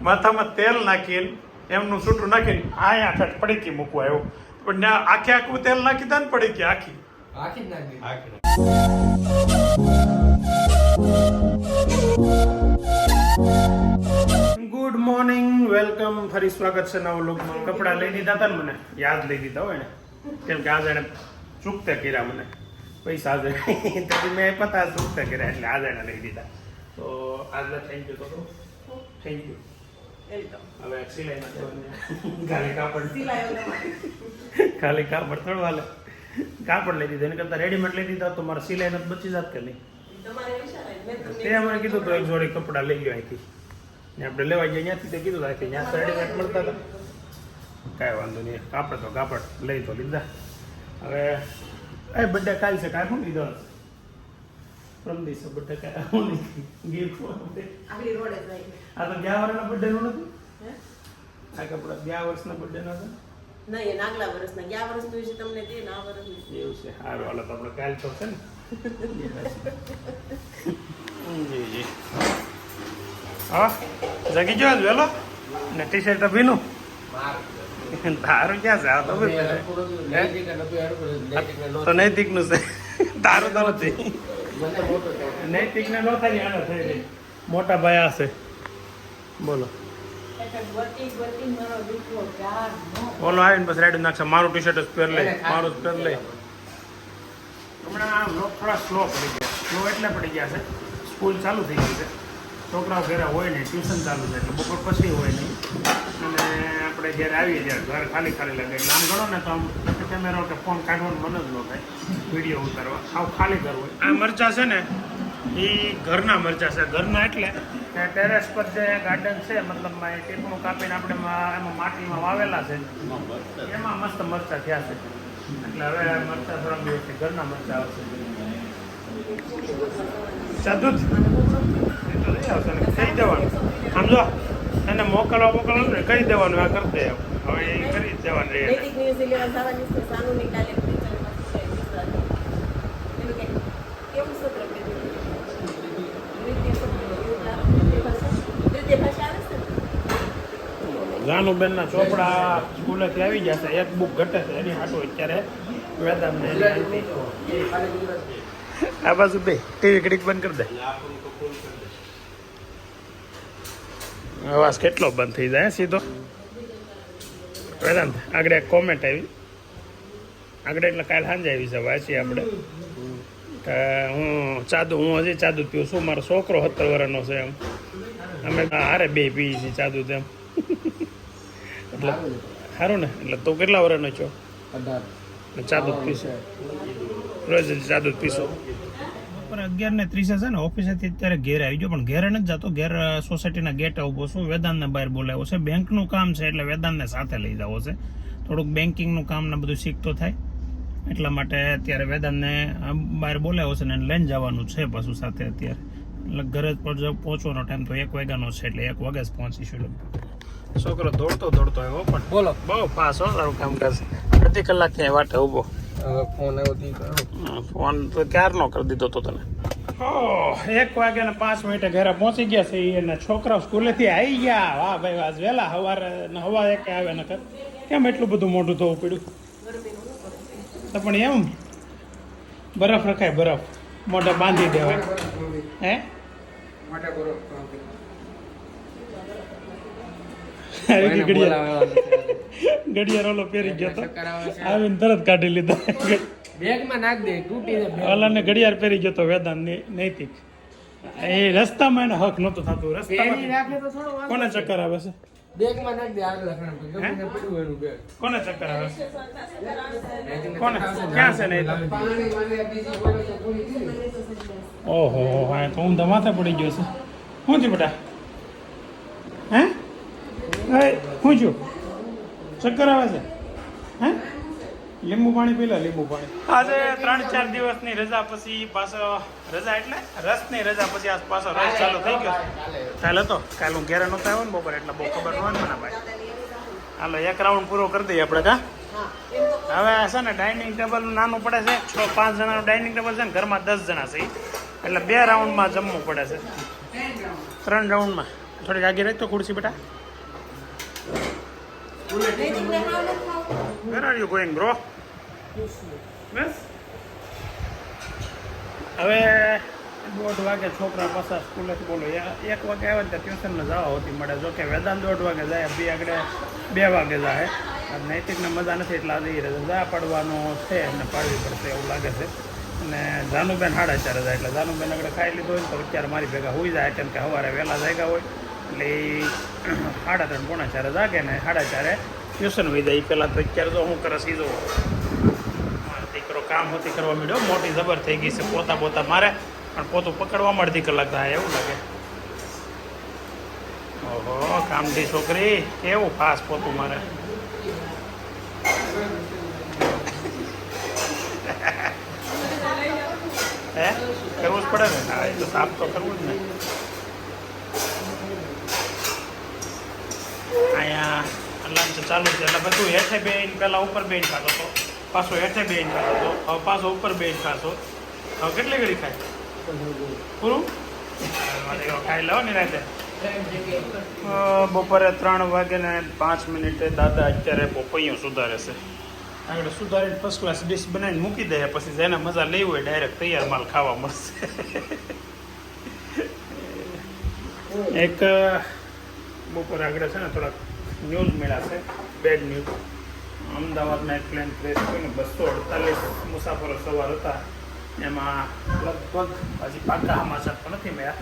માથામાં તેલ નાખીને એમનું છૂટું નાખીને અહીંયા ઠટ પડીકી મૂકવા આવ્યો પણ ત્યાં આખું તેલ નાખી દે ને પડીકી આખી જ નાખી ગુડ મોર્નિંગ વેલકમ ફરી સ્વાગત છે નવા લોકમાં કપડાં લઈ દીધા હતા ને મને યાદ લઈ દીધા હોય ને કેમ કે આજે એને ચૂકતે કર્યા મને પૈસા આજે તો મેં પતા ચૂકતે કર્યા એટલે આજે એને લઈ દીધા તો આજે થેન્ક યુ તો થેન્ક યુ હવે સિલાઈ ખાલી કાપડ થોડું હાલે કાપડ લઈ દીધું એને કરતા રેડીમેડ લઈ દીધા તો મારે સિલાઈ નથી બચી જાત કે નહીં તે મને કીધું તો એક જોડી કપડાં લઈ ગયો અહીંથી ને આપણે લેવા ગયા ત્યાંથી તે કીધું અહીંથી ત્યાં તો રેડીમેડ મળતા હતા કાંઈ વાંધો નહીં કાપડ તો કાપડ લઈ તો લીધા હવે એ બર્થડે કાલ છે કાંઈ શું લીધો પ્રમ દિવસે બર્થડે કાંઈ હું નહીં ગિફ્ટ આ તો ગયા વર્ષના બર્થડે નું નથી આ કપડા ગયા વર્ષના બર્થડે નો હતા નહીં આગલા વર્ષના ગયા વર્ષનું છે તમને તે ના વર્ષનું એવું છે સારું હાલો તો આપણે કાલ તો છે ને જી જી હા જગી જો વેલો ને ટી શર્ટ ભીનું તારું ક્યાં છે આ તો નૈતિક નું છે તારું તો નથી નૈતિક ને નો થાય આનો થઈ રહી મોટા ભાઈ આ છે બોલો બોલો આવીને બસ રેડી નાખશે મારું ટી શર્ટ જ પહેર લે મારું જ પહેર લે હમણાં લોક થોડા સ્લો પડી ગયા સ્લો એટલે પડી ગયા છે સ્કૂલ ચાલુ થઈ ગઈ છે છોકરાઓ ઘરે હોય નહીં ટ્યુશન ચાલુ છે એટલે બપોર પછી હોય નહીં અને આપણે જ્યારે આવીએ ત્યારે ઘર ખાલી ખાલી લાગે એટલે આમ ગણો ને તો આમ કેમેરો કે ફોન કાઢવાનું મન જ ન થાય વિડીયો ઉતારવા આવું ખાલી ઘર હોય આ મરચાં છે ને એ ઘરના મરચાં છે ઘરના એટલે કે ટેરેસ પર જે ગાર્ડન છે મતલબ ટીપણું કાપીને આપણે એમાં માટીમાં વાવેલા છે એમાં મસ્ત મરચાં થયા છે એટલે હવે મરચાં થોડા દિવસથી ઘરના મરચાં આવશે સાદું જ એ તો લઈ આવશે ને કહી દેવાનું સમજો એને મોકલવાનું ને કહી દેવાનું આ કરી દે હવે એ કરી જ દેવાનું રહે જાનુબેનના ચોપડા સ્કૂલેથી આવી ગયા છે એક બુક ઘટે છે એની હાટું અત્યારે વેદાંત આ બાજુ બે ટીવી ઘડીક બંધ કરી દે અવાજ કેટલો બંધ થઈ જાય સીધો વેદાંત આગળ એક કોમેન્ટ આવી આગળ એટલે કાલે સાંજે આવી છે વાંચી આપણે હું હજી ચાદુ પીવું છું મારો છોકરો 17 વર્ષનો છે એમ અમે હારે બે પીએ છીએ ચાદુ તેમ એટલે સારું ને એટલે તું કેટલા વર્ષનો છો 18 ચાદુ પીશું રોજ ચાદુ પીશું બપોરે 11:30 છે ને ઓફિસેથી અત્યારે ઘેર આવી ગયો પણ ઘેરે નથી જતો ઘેર સોસાયટીના ગેટે ઊભો છું વેદાંતને બહાર બોલાવ્યો છે બેંકનું કામ છે એટલે વેદાંતને સાથે લઈ જવો છે થોડુંક બેન્કિંગનું કામ ને બધું શીખતો થાય એટલા માટે અત્યારે વેદાંતને બહાર બોલાવ્યો છે ને લઈને જવાનું છે પાછું સાથે અત્યારે એટલે ઘરે પહોંચવાનો ટાઈમ તો 1 વાગ્યાનો છે એટલે 1 વાગે જ પહોંચીશું છોકરો દોડતો આવ્યો પણ બોલો બહુ ફાસ હો તારું કામકાજ અડધી કલાક ક્યાંય વાટે ઊભો ફોન આવ્યો ફોન તો ક્યારનો કરી દીધો તો તને 1 વાગ્યા ને 5 મિનિટે ઘરે પહોંચી ગયા છે એના છોકરાઓ સ્કૂલેથી આવી ગયા વાહ ભાઈ આજ વહેલા હવા એકે આવે ને કેમ એટલું બધું મોઢું ધોવું પડ્યું તો પણ એમ બરફ રખાય બરફ મોઢે બાંધી દેવાય હે ઘડિયાળ ઓલો પહેરી ગયો તો આવીને તરત કાઢી લીધા બેગમાં નાખ દે તૂટી ઓલાને ઘડિયાળ પહેરી ગયો તો વેદાંત નૈતિક એ રસ્તામાં એને હક નહોતું થતું રસ્તામાં કોને ચક્કર આવે છે બેગમાં નાખ દે આગળ કોને ચક્કર આવે છે કોને ક્યાં છે ને ઓહો હા તો હું માથે પડી ગયો છે શું થયું બેટા હે શું છું ચક્કર આવે છે હે લીંબુ પાણી પી લે લીંબુ પાણી આજે 3-4 દિવસની રજા પછી પાછો રજા એટલે રસની રજા પછી આજ પાછો રસ ચાલુ થઈ ગયો કાલે હતો કાલે હું ઘેરે નહોતો આવ્યો ને બપોરે એટલે બહુ ખબર ન હોય ને ભાઈ હાલો 1 રાઉન્ડ પૂરો કરી દઈએ આપણે કા હવે છે ને ડાઇનિંગ ટેબલ નાનું પડે છે 6-5 જણાનું ડાઇનિંગ ટેબલ છે ને ઘરમાં 10 જણા છે એટલે 2 રાઉન્ડમાં જમવું પડે છે 3 રાઉન્ડમાં થોડીક આગે રહી તો ખુરશી બેટા. નૈતિકને ખાવ નથી ખાવું? Where are you going, bro? બસ હવે 1:30 વાગે છોકરા પાછા સ્કૂલેથી બોલો 1 વાગે આવે ને ટ્યુશનને જવા હોતી મળે. જો કે વેદાંત 1:30 વાગે જાય, 2 વાગે જાય. નૈતિકને મજા નથી એટલે આજે રજા પાડવાનો છે અને પાડવી પડશે એવું લાગે છે. અને જાનુબેન 4:30 જાય એટલે જાનુબેન આગળ ખાઈ લીધો હોય તો અત્યારે મારી ભેગા હોઈ જાય, કેમ કે સવારે વહેલા જાગ્યા હોય એટલે એ 3:30 પોણા 4 જાગે ને 4:30 ટ્યુશન વહી જાય. પહેલાં તો અત્યારે તો હું કરે સીધો દીકરો કામ હોતી કરવા માંડ્યો, મોટી જબર થઈ ગઈ છે. પોતા મારે પણ પોતું પકડવામાં અડધી કલાક થાય એવું લાગે. ઓહો કામડી છોકરી કેવું ફાસ પોતું મારે. હે કરવું જ પડે ને. હા એ તો સાફ તો કરવું જ ને. અહીંયા લંચ ચાલુ છે એટલે બધું હેઠે બેન પહેલાં ઉપર બેન ખાતો હતો, પાછો હેઠે બેન ખાતો હતો, હવે પાછો ઉપર બેન ખાતો. હવે કેટલી ઘડી ખાય પૂરું ખાઈ લો ને રાતે. બપોરે 3 વાગે ને 5 મિનિટે દાદા અત્યારે પોપૈયું સુધારે છે. આગળ સુધારીને ફર્સ્ટ ક્લાસ ડીશ બનાવીને મૂકી દે, પછી જેને મજા લેવી હોય ડાયરેક્ટ તૈયાર માલ ખાવા મળશે. એક બપોરે આગળ છે ને થોડાક ન્યૂઝ મળ્યા છે, બેડ ન્યૂઝ. અમદાવાદમાં એક પ્લેન ક્રેશ થયું, 248 મુસાફરો સવાર હતા. એમાં લગભગ હજી પાકા સમાચાર તો નથી મળ્યા,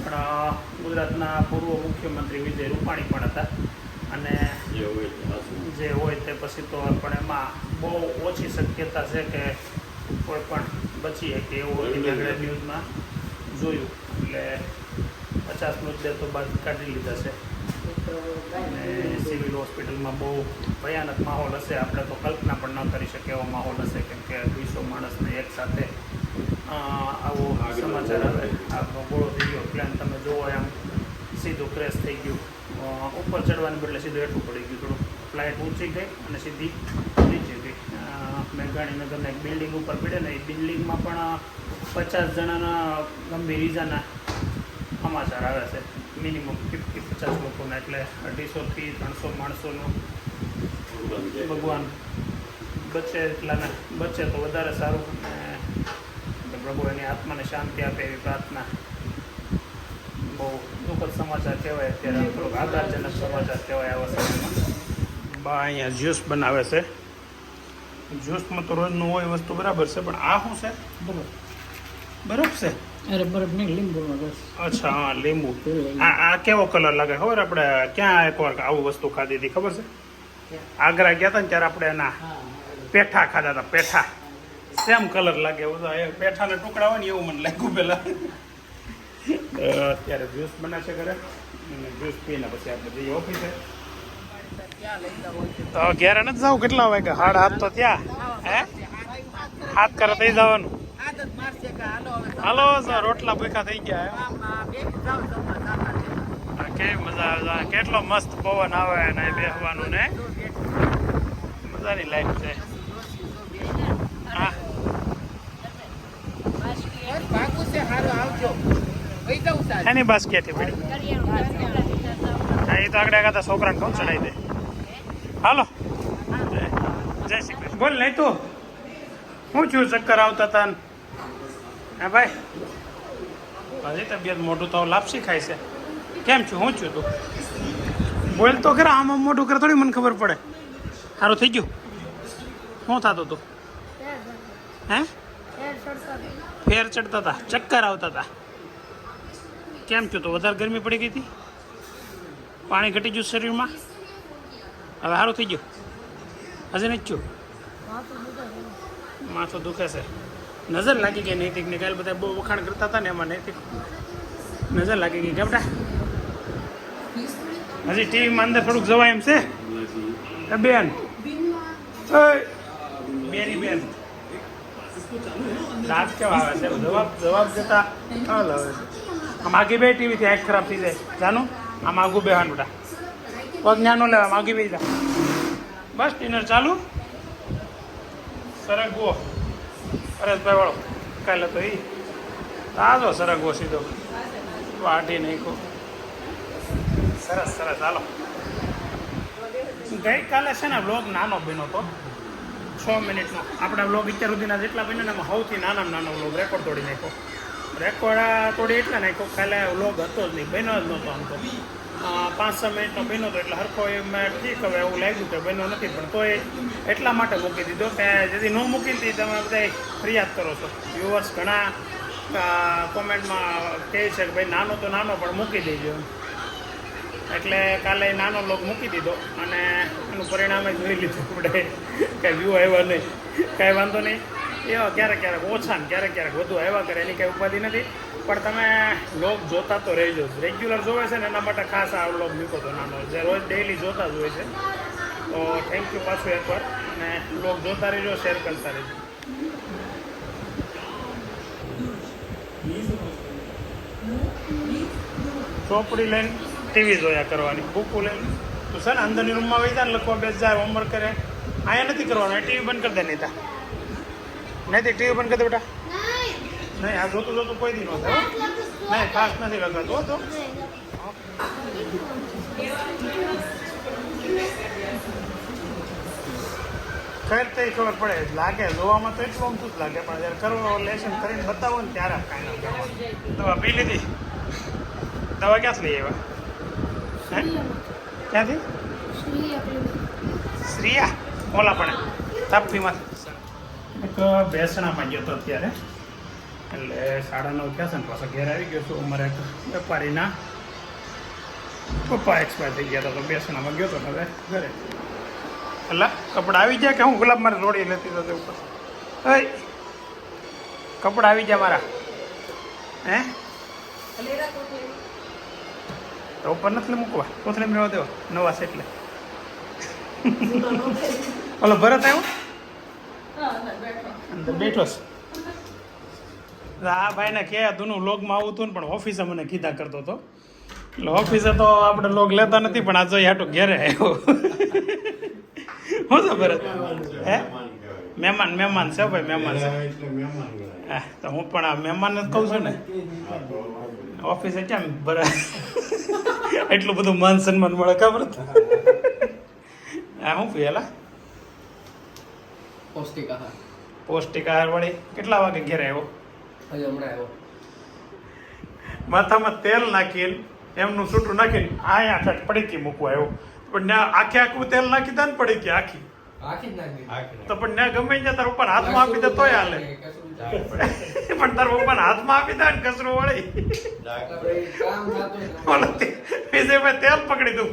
પણ ગુજરાતના પૂર્વ મુખ્યમંત્રી વિજય રૂપાણી પણ હતા. અને જે હોય તે પછી તો પણ એમાં બહુ ઓછી શક્યતા છે કે કોઈ પણ બચી શકે એવું આગળ ન્યૂઝમાં જોયું. એટલે 50 મૃતદેહ તો બાદ કાઢી લીધા છે. અને સિવિલ હોસ્પિટલમાં બહુ ભયાનક માહોલ હશે. આપણે તો કલ્પના પણ ન કરી શકીએ એવો માહોલ હશે, કેમ કે 200 માણસને એકસાથે આવો સમાચાર આવે. આગનો ગોળો થઈ ગયો, પ્લેન તમે જુઓ એમ સીધું ક્રેશ થઈ ગયું. ઉપર ચડવાને બદલે સીધું હેઠું પડી ગયું. થોડું ફ્લાઇટ ઊંચી ગઈ અને સીધી નીચે ગઈ. મેઘાણીનગરના એક બિલ્ડિંગ ઉપર પડે ને, એ બિલ્ડિંગમાં પણ 50 જણાના ગંભીર ઈજાના સમાચાર આવે છે. મિનિમમ 50 લોકોના, એટલે 250 થી 300 માણસોનું ભગવાન બચે એટલાને બચે તો વધારે સારું. અને પ્રભુ એની આત્માને શાંતિ આપે એવી પ્રાર્થના. બહુ દુઃખદ સમાચાર કહેવાય અત્યારે, થોડોક આઘાતજનક સમાચાર કહેવાય આવા સમયમાં. બા અહીંયા જ્યુસ બનાવે છે. જ્યુસમાં તો રોજનું હોય વસ્તુ બરાબર છે, પણ આ શું છે? બરફ છે. અરે બરફ નહીં, લીંબુ. અચ્છા હા લીંબુ. આ કેવો કલર લાગે ખબર? આપણે ક્યાં એકવાર આવું વસ્તુ ખાધી હતી ખબર છે? આગ્રા ગયા હતા ને ત્યારે આપણે એના પેઠા ખાધા હતા. પેઠા સેમ કલર લાગે એવું તો. પેઠાના ટુકડા હોય ને એવું મને લાગ્યું પેલા. અત્યારે જ્યુસ બને છે ઘરે, અને જ્યુસ પીને પછી આપણે જઈએ ઓફિસે. તો ઘેર નથી જવું? કેટલા વાગ્યા? 7:30 તો ત્યાં. હે 7 કરે થઈ જવાનું. હાલો સર, રોટલા ભૂખા થઈ ગયા. કેવી મજા આવે, કેટલો મસ્ત પવન આવે ને બેસવાનું ને મજાની લાઈફ છે. હા એની બસ ક્યાંથી પડી? હા એ તો આગળ આગળ છોકરાને કોણ ચડાવી દે. હાલો જય શ્રી કૃષ્ણ. બોલ નહીં તું શું થયું? ચક્કર આવતા હતા ને? હા ભાઈ હજી તબિયત મોઢું તો લાપસી ખાય છે. કેમ છું? શું છું તું? બોલ તો ખરા. આમાં મોઢું કરે થોડી મને ખબર પડે. સારું થઈ ગયું? શું થતું હતું? હે ફેર ચડતા હતા, ચક્કર આવતા હતા. કેમ છું? તો વધારે ગરમી પડી ગઈ હતી, પાણી ઘટી ગયું શરીરમાં. હવે સારું થઈ ગયું? હજી નથી થયું? માથું દુખે છે. નજર લાગી ગઈ નૈતિકને. કાલે બધા બહુ વખાણ કરતા હતા ને, એમાં નૈતિક નજર લાગી ગઈ. કેમ હજી ટીવીમાં અંદર થોડુંક જવાય એમ છે? બેન બેની બેન દાંત કેવા આવે છે? જવાબ જતા હાલ આવે છે. આમ આગી બે ટીવીથી આંખ ખરાબ થઈ જાય. જાનું આમ આગું બેવાનું બેટા, પગ ન્યાનો લેવા આગી બે જા. બસ ડિનર ચાલુ. સરગવો પરેશભાઈ વાળો કાલે તો એ તાજો સરગવો સીધો વાઢી નાખ્યો. સરસ સરસ હાલો. ગઈકાલે છે ને બ્લોગ નાનો બન્યો હતો 6 મિનિટનો. આપણા બ્લોગ અત્યાર સુધીના જેટલા બન્યા ને એમાં સૌથી નાનામાં નાનો બ્લોગ રેકોર્ડ તોડી નાખ્યો. રેકોર્ડ તોડી એટલે નાખ્યો, કાલે બ્લોગ હતો જ નહીં, બન્યો જ નહોતો. આમ તો 5-6 મિનિટનો બન્યો હતો એટલે હરખો એમાં ઠીક. હવે એવું લાગ્યું કે બન્યો નથી, પણ તોય એટલા માટે મૂકી દીધો કે જેથી ન મૂકીને તમે બધા ફરિયાદ કરો છો. વ્યુઅર્સ ઘણા કોમેન્ટમાં કહે છે કે ભાઈ નાનો તો નાનો પણ મૂકી દેજો એમ. એટલે કાલે નાનો લોગ મૂકી દીધો અને એનું પરિણામે જોઈ લીધું આપણે કે વ્યૂ આવ્યા નહીં. કાંઈ વાંધો નહીં, એવા ક્યારેક ક્યારેક ઓછા ને ક્યારેક વધુ આવ્યા કરે, એની કાંઈ ઉપાધિ નથી. પણ તમે લોગ જોતા તો રહેજો. રેગ્યુલર જોવે છે ને એના માટે ખાસ આ લોગ મૂકો તો નાનો, જે રોજ ડેઈલી જોતા જ હોય છે. તો થેન્ક યુ પાછું એકવાર, અને લોગ જોતા રહેજો, શેર કરતા રહેજો. ચોપડી લઈને ટીવી જોયા કરવાની, બુકો લઈને તું છે ને અંદરની રૂમમાં વહી જાય ને લખવા બેસ જાય, હોમવર્ક કરે. અહીંયા નથી કરવાનું, ટીવી બંધ કરી દે. નહીં ટીવી બંધ કરી દે બેટા. નહીં, આ જોતું જોતું કોઈ દી ન થાય. નહીં, ખાસ નથી લગાતું તો. ખરેખર તો ખબર પડે, લાગે જોવામાં તો એટલું અમતું જ લાગે, પણ જયારે કરવો લેશન કરીને બતાવો ને ત્યારે કાંઈ ના કરવાનું. દવા પી લીધી? દવા ક્યાંથી લઈ આવ્યા? હે, ક્યાંથી? શ્રીયા ઓલા પણ તાપીમાં એક બેસણામાં ગયો હતો અત્યારે, એટલે 9:30 થયા છે ને પાછા ઘેર આવી ગયો છું. અમારે એક વેપારીના પપ્પા એક્સપાયર થઈ ગયા હતા, તો બેસણામાં ગયો હતો. હવે ઘરે એટલે કપડાં આવી ગયા કે હું ગુલાબ મારે રોડી લેતી તો ઉપર. હઈ કપડાં આવી ગયા મારા. હે તો ઉપર નથી મૂકવા, કોથળી મેળવા દેવા નવા છે એટલે. ઓલો ભરત આવ્યો અંદર બેઠો છે. આ ભાઈને કે તું લોગમાં આવું હતું ને, પણ ઓફિસે મને કીધા કરતો હતો. એટલે ઓફિસે તો આપણે લોગ લેતા નથી, પણ આ જો હાટો ઘેરે આવ્યો. શું છે ભરત? હે મહેમાન છે ભાઈ, મહેમાન છે. હા તો હું પણ આ મહેમાન જ કહું છું ને. ઓફિસે કેમ બરાબર એટલું બધું માન સન્માન મળે, ખબર? હા હું પેલા પૌષ્ટિક આહાર વળી કેટલા વાગે ઘેરે આવ્યો? માથામાં તેલ નાખીને એમનું છૂટું નાખીને અહીંયા પડીકી મૂકવા આવ્યો. પણ આખું તેલ નાખી દે ને પડીકી આખી, તો પણ ત્યાં ગમે ત્યાં તાર ઉપર હાથમાં આપી દે તોય હાલે. પણ તાર પપ્પાને હાથમાં આપી દે ને કચરો વળી વિજયભાઈ તેલ પકડી દઉં.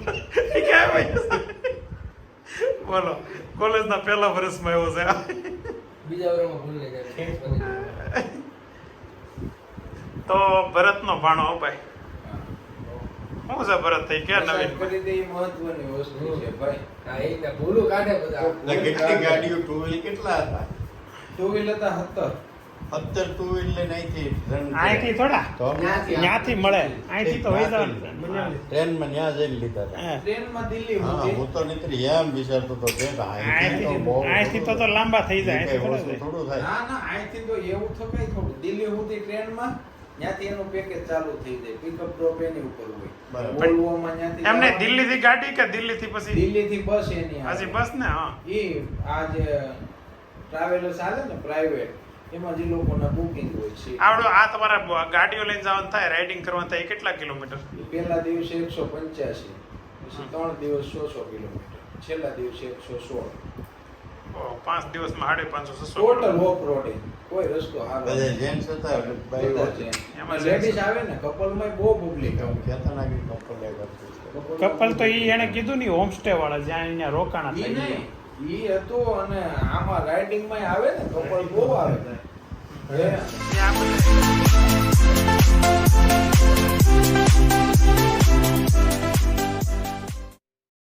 બોલો, કોલેજના પહેલા વર્ષમાં એવો છે. તો ભરતનો ભાણો ભાઈ શું છે? ભરત થઈ ગયા નવીન મહત્વની વસ્તુ છે ભાઈ. ભૂલું કાઢે બધા. કેટલી ગાડીઓ ટુ વ્હીલ કેટલા હતા? ટુ વ્હીલ હતા 17 ટુ વ્હીલ લઈને અહીંથી થોડા ત્યાંથી મળે, અહીંથી તો વહી જવાનું. ટ્રેનમાં ત્યાં જઈને લીધા હતા. ટ્રેનમાં દિલ્હી હા, હું તો નીકળી એમ વિચારતો હતો કે અહીંથી તો લાંબા થઈ જાય. થોડું થાય. ના ના, અહીંથી તો એવું તો કઈ થોડું. દિલ્હી સુધી ટ્રેનમાં ત્યાંથી એનું પેકેજ ચાલુ થઈ જાય. પિકઅપ ડ્રોપ એની ઉપર હોય. વોલ્વોમાં ત્યાંથી એમને દિલ્હી થી ગાડી કે દિલ્હી થી પછી દિલ્હી થી બસ એની હજી બસ ને. હા, એ આ જે ટ્રાવેલર્સ આવે ને પ્રાઇવેટ, એમાં જે લોકોના બુકિંગ હોય છે. આવડો આ તમારા ગાડીઓ લઈને જવાનું થાય, રાઇડિંગ કરવાનું થાય, કેટલા કિલોમીટર? પહેલા દિવસે 185, પછી 3 દિવસ 100 કિલોમીટર, છેલ્લા દિવસે 116. 5 દિવસમાં 550-600 ટોટલ ઓફ રોડિંગ. કોઈ રસ્તો હારો બધા જેન્ટ્સ હતા, બધા છે. એમાં લેડીઝ આવે ને, કપલમાં બહુ પબ્લિક આવે. કહેતા ના કે કપલ તો એને કીધું ને હોમસ્ટે વાળા જ્યાં અહીંયા રોકાણા ઈ થાય. નહીં, ઈ હતું. અને આમાં રાઇડિંગમાં આવે ને કપલ બહુ આવે. ત્યાં